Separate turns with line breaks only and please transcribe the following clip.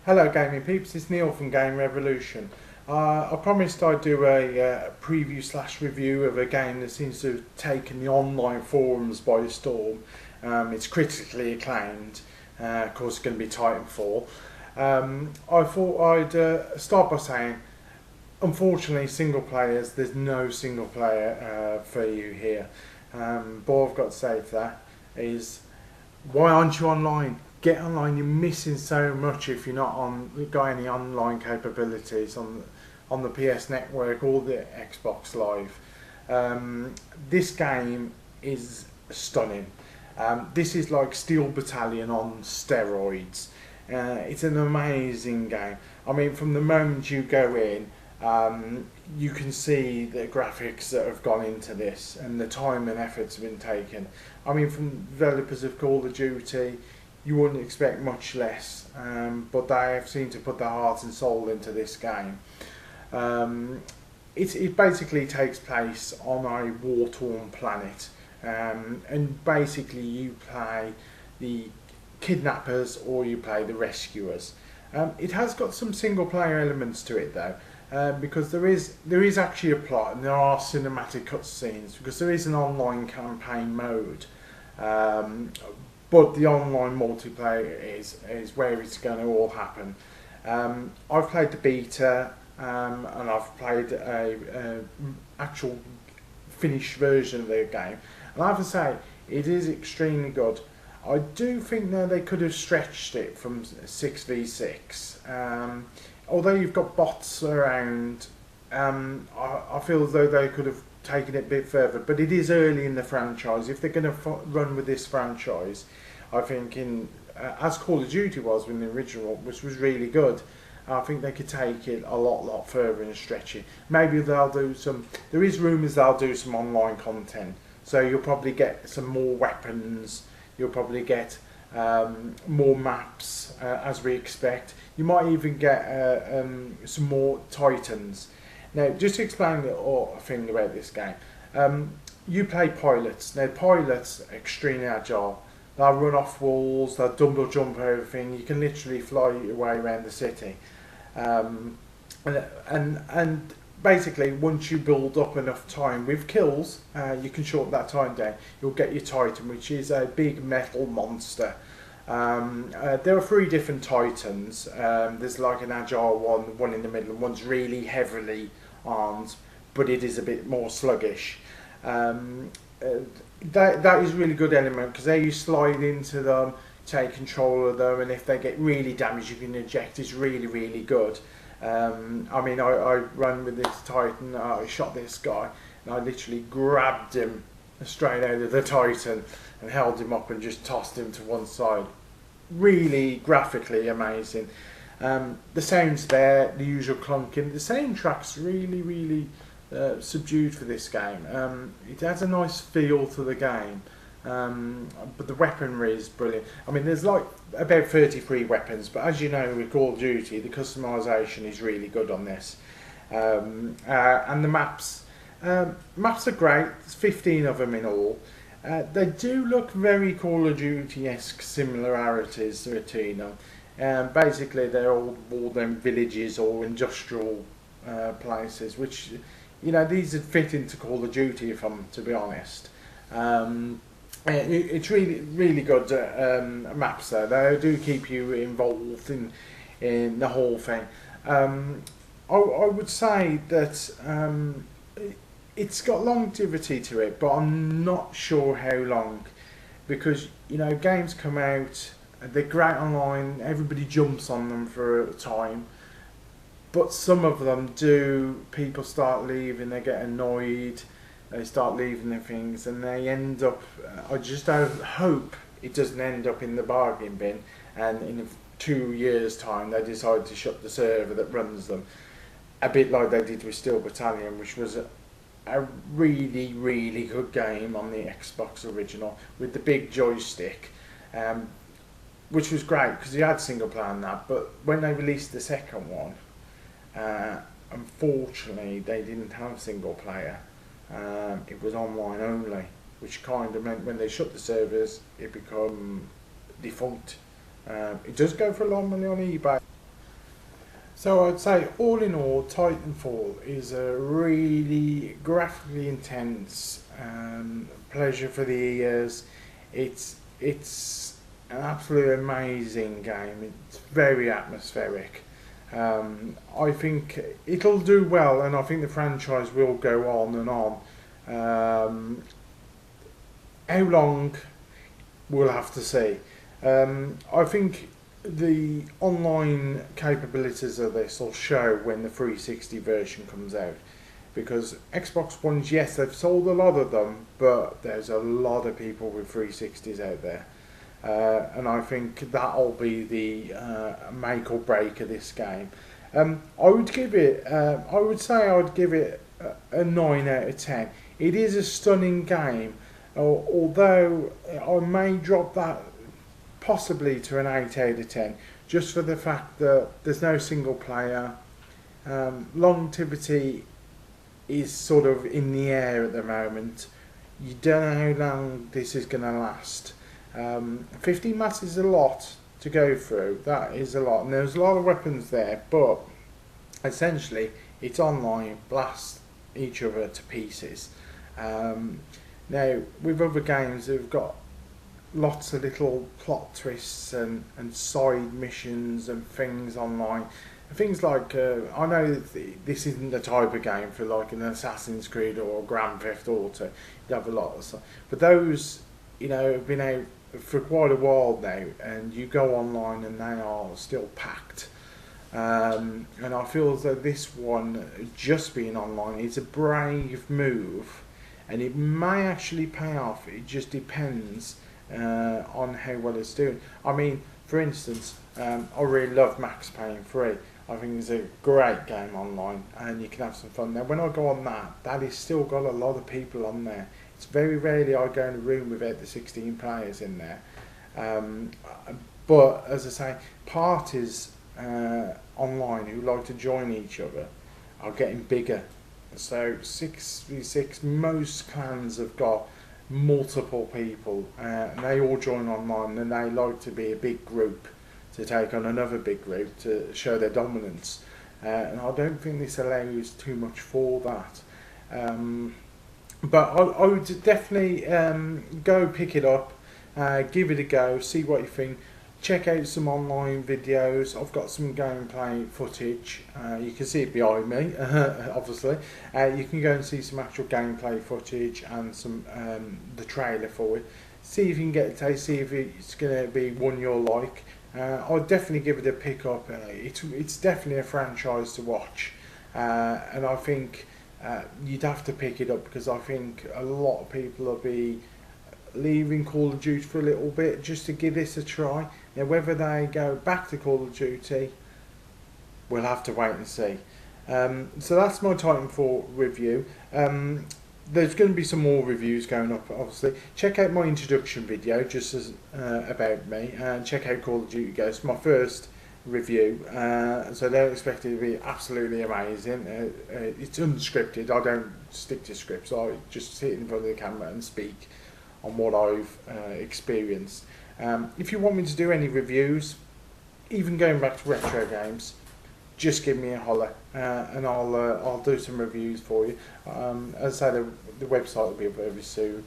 Hello gaming peeps, it's Neil from Gamerevolution. I promised I'd do a preview slash review of a game that seems to have taken the online forums by storm. It's critically acclaimed, of course it's going to be Titanfall. I thought I'd start by saying, unfortunately single players, there's no single player for you here. But what I've got to say for that is, why aren't you online? Get online. You're missing so much if you're not got any online capabilities on the PS Network or the Xbox Live. This game is stunning. This is like Steel Battalion on steroids. It's an amazing game. I mean, from the moment you go in, you can see the graphics that have gone into this and the time and efforts have been taken. I mean, from developers of Call of Duty, you wouldn't expect much less, but they have seemed to put their heart and soul into this game. It basically takes place on a war-torn planet, and basically you play the kidnappers or you play the rescuers. It has got some single-player elements to it though, because there is actually a plot and there are cinematic cutscenes, because there is an online campaign mode. But the online multiplayer is where it's going to all happen. I've played the beta, and I've played a actual finished version of the game, and I have to say it is extremely good. I do think that they could have stretched it from 6v6. Although you've got bots around, I feel as though they could have taken it a bit further, but it is early in the franchise. If they're going to run with this franchise, I think as Call of Duty was in the original, which was really good, I think they could take it a lot further and stretch it. Maybe they'll do some, there is rumours they'll do some online content, so you'll probably get some more weapons, you'll probably get more maps as we expect. You might even get some more Titans. Now, just to explain the thing about this game, you play pilots. Now, pilots are extremely agile. They'll run off walls, they'll double jump everything. You can literally fly your way around the city. And basically, once you build up enough time with kills, you can shorten that time down. You'll get your Titan, which is a big metal monster. There are 3 different Titans. There's like an agile one in the middle, and one's really heavily armed, but it is a bit more sluggish. That is a really good element, because there you slide into them, take control of them, and if they get really damaged you can eject. It's really good. I mean, I ran with this Titan, I shot this guy and I literally grabbed him straight out of the Titan and held him up and just tossed him to one side. Really graphically amazing. The sounds there, the usual clunking. The soundtrack's really subdued for this game. It has a nice feel to the game, but the weaponry is brilliant. I mean, there's like about 33 weapons, but as you know with Call of Duty, the customization is really good on this. And the maps are great. There's 15 of them in all. They do look very Call of Duty-esque similarities to Latino. Basically, they're all them villages or industrial places, which, you know, these would fit into Call of Duty, if I'm to be honest. It's really good maps though. They do keep you involved in the whole thing. I would say that it's got longevity to it, but I'm not sure how long, because, you know, games come out, they're great online, everybody jumps on them for a time, but some of them people start leaving, they get annoyed, they start leaving their things, and they end up, I just hope it doesn't end up in the bargain bin, and in 2 years time they decide to shut the server that runs them, a bit like they did with Steel Battalion, which was a really good game on the Xbox original with the big joystick, which was great because you had single player on that. But when they released the second one, unfortunately they didn't have single player. It was online only, which kind of meant when they shut the servers it became defunct. It does go for a lot of money on eBay. So I'd say all in all, Titanfall is a really graphically intense pleasure for the ears. It's an absolutely amazing game. It's very atmospheric. I think it'll do well, and I think the franchise will go on and on. How long, we'll have to see. I think the online capabilities of this will show when the 360 version comes out, because Xbox Ones, yes, they've sold a lot of them, but there's a lot of people with 360s out there, and I think that'll be the make or break of this game. I would give it, I would say I'd give it a 9 out of 10. It is a stunning game, although I may drop that possibly to an 8 out of 10, just for the fact that there's no single player. Longevity is sort of in the air at the moment. You don't know how long this is going to last. 15 maps is a lot to go through, that is a lot, and there's a lot of weapons there, but essentially it's online, blast each other to pieces. Now with other games they've got lots of little plot twists and side missions and things online. Things like, I know this isn't the type of game for like an Assassin's Creed or Grand Theft Auto. You have a lot of stuff, but those, you know, have been out for quite a while now, and you go online and they are still packed. And I feel as though this one, just being online, is a brave move, and it may actually pay off. It just depends on how well it's doing. I mean, for instance, I really love Max Payne 3. I think it's a great game online, and you can have some fun there. When I go on that is still got a lot of people on there. It's very rarely I go in a room without the 16 players in there. But as I say, parties online who like to join each other are getting bigger. So 6v6, most clans have got multiple people, and they all join online, and they like to be a big group to take on another big group to show their dominance, and I don't think this allows too much for that. But I would definitely go pick it up, give it a go, see what you think. Check out some online videos. I've got some gameplay footage. You can see it behind me, obviously. You can go and see some actual gameplay footage and some the trailer for it. See if you can get a taste, see if it's going to be one you'll like. I'd definitely give it a pick up. It's definitely a franchise to watch, and I think you'd have to pick it up, because I think a lot of people will be leaving Call of Duty for a little bit just to give this a try. Now whether they go back to Call of Duty, we'll have to wait and see. So that's my Titanfall review. There's going to be some more reviews going up, obviously. Check out my introduction video just as about me, and check out Call of Duty Ghosts, my first review. So don't expect it to be absolutely amazing. It's unscripted. I don't stick to scripts. I just sit in front of the camera and speak on what I've experienced. If you want me to do any reviews, even going back to retro games, just give me a holler, and I'll do some reviews for you. As I say, the website will be up very soon.